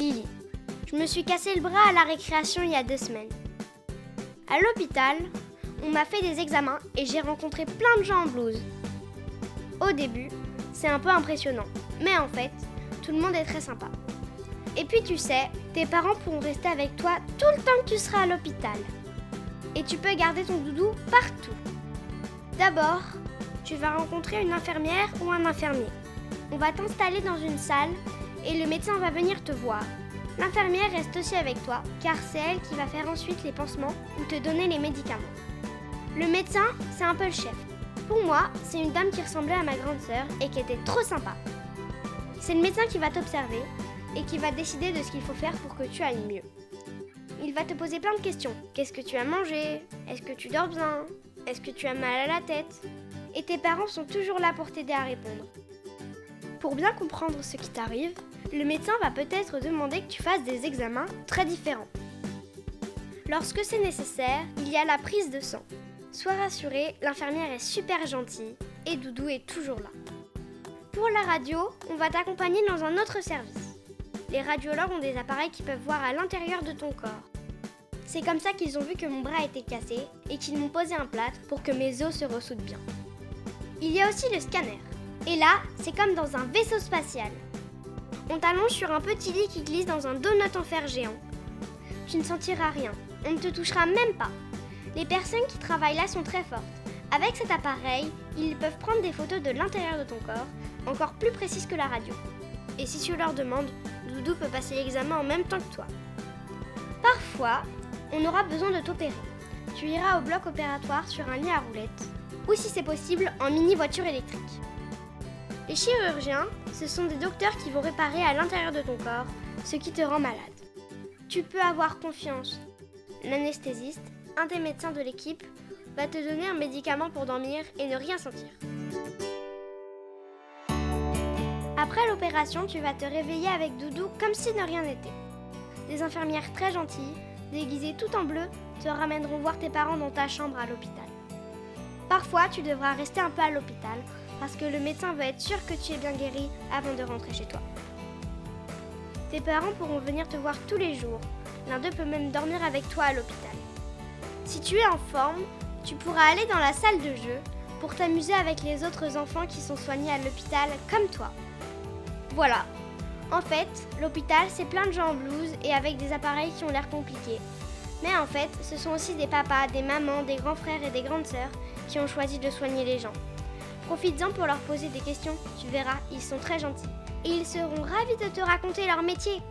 Lily. Je me suis cassé le bras à la récréation il y a 2 semaines. À l'hôpital, on m'a fait des examens et j'ai rencontré plein de gens en blouse. Au début, c'est un peu impressionnant, mais en fait, tout le monde est très sympa. Et puis tu sais, tes parents pourront rester avec toi tout le temps que tu seras à l'hôpital. Et tu peux garder ton doudou partout. D'abord, tu vas rencontrer une infirmière ou un infirmier. On va t'installer dans une salle et le médecin va venir te voir. L'infirmière reste aussi avec toi car c'est elle qui va faire ensuite les pansements ou te donner les médicaments. Le médecin, c'est un peu le chef. Pour moi, c'est une dame qui ressemblait à ma grande sœur et qui était trop sympa. C'est le médecin qui va t'observer et qui va décider de ce qu'il faut faire pour que tu ailles mieux. Il va te poser plein de questions. Qu'est-ce que tu as mangé? Est-ce que tu dors bien? Est-ce que tu as mal à la tête? Et tes parents sont toujours là pour t'aider à répondre. Pour bien comprendre ce qui t'arrive, le médecin va peut-être demander que tu fasses des examens très différents. Lorsque c'est nécessaire, il y a la prise de sang. Sois rassuré, l'infirmière est super gentille et Doudou est toujours là. Pour la radio, on va t'accompagner dans un autre service. Les radiologues ont des appareils qui peuvent voir à l'intérieur de ton corps. C'est comme ça qu'ils ont vu que mon bras était cassé et qu'ils m'ont posé un plâtre pour que mes os se ressoudent bien. Il y a aussi le scanner. Et là, c'est comme dans un vaisseau spatial. On t'allonge sur un petit lit qui glisse dans un donut en fer géant. Tu ne sentiras rien, on ne te touchera même pas. Les personnes qui travaillent là sont très fortes. Avec cet appareil, ils peuvent prendre des photos de l'intérieur de ton corps, encore plus précises que la radio. Et si tu leur demandes, Doudou peut passer l'examen en même temps que toi. Parfois, on aura besoin de t'opérer. Tu iras au bloc opératoire sur un lit à roulettes, ou si c'est possible, en mini-voiture électrique. Les chirurgiens, ce sont des docteurs qui vont réparer à l'intérieur de ton corps ce qui te rend malade. Tu peux avoir confiance. L'anesthésiste, un des médecins de l'équipe, va te donner un médicament pour dormir et ne rien sentir. Après l'opération, tu vas te réveiller avec Doudou comme si de rien n'était. Des infirmières très gentilles, déguisées tout en bleu, te ramèneront voir tes parents dans ta chambre à l'hôpital. Parfois, tu devras rester un peu à l'hôpital parce que le médecin veut être sûr que tu es bien guéri avant de rentrer chez toi. Tes parents pourront venir te voir tous les jours. L'un d'eux peut même dormir avec toi à l'hôpital. Si tu es en forme, tu pourras aller dans la salle de jeu pour t'amuser avec les autres enfants qui sont soignés à l'hôpital comme toi. Voilà. En fait, l'hôpital, c'est plein de gens en blouse et avec des appareils qui ont l'air compliqués. Mais en fait, ce sont aussi des papas, des mamans, des grands frères et des grandes sœurs qui ont choisi de soigner les gens. Profites-en pour leur poser des questions, tu verras, ils sont très gentils. Et ils seront ravis de te raconter leur métier.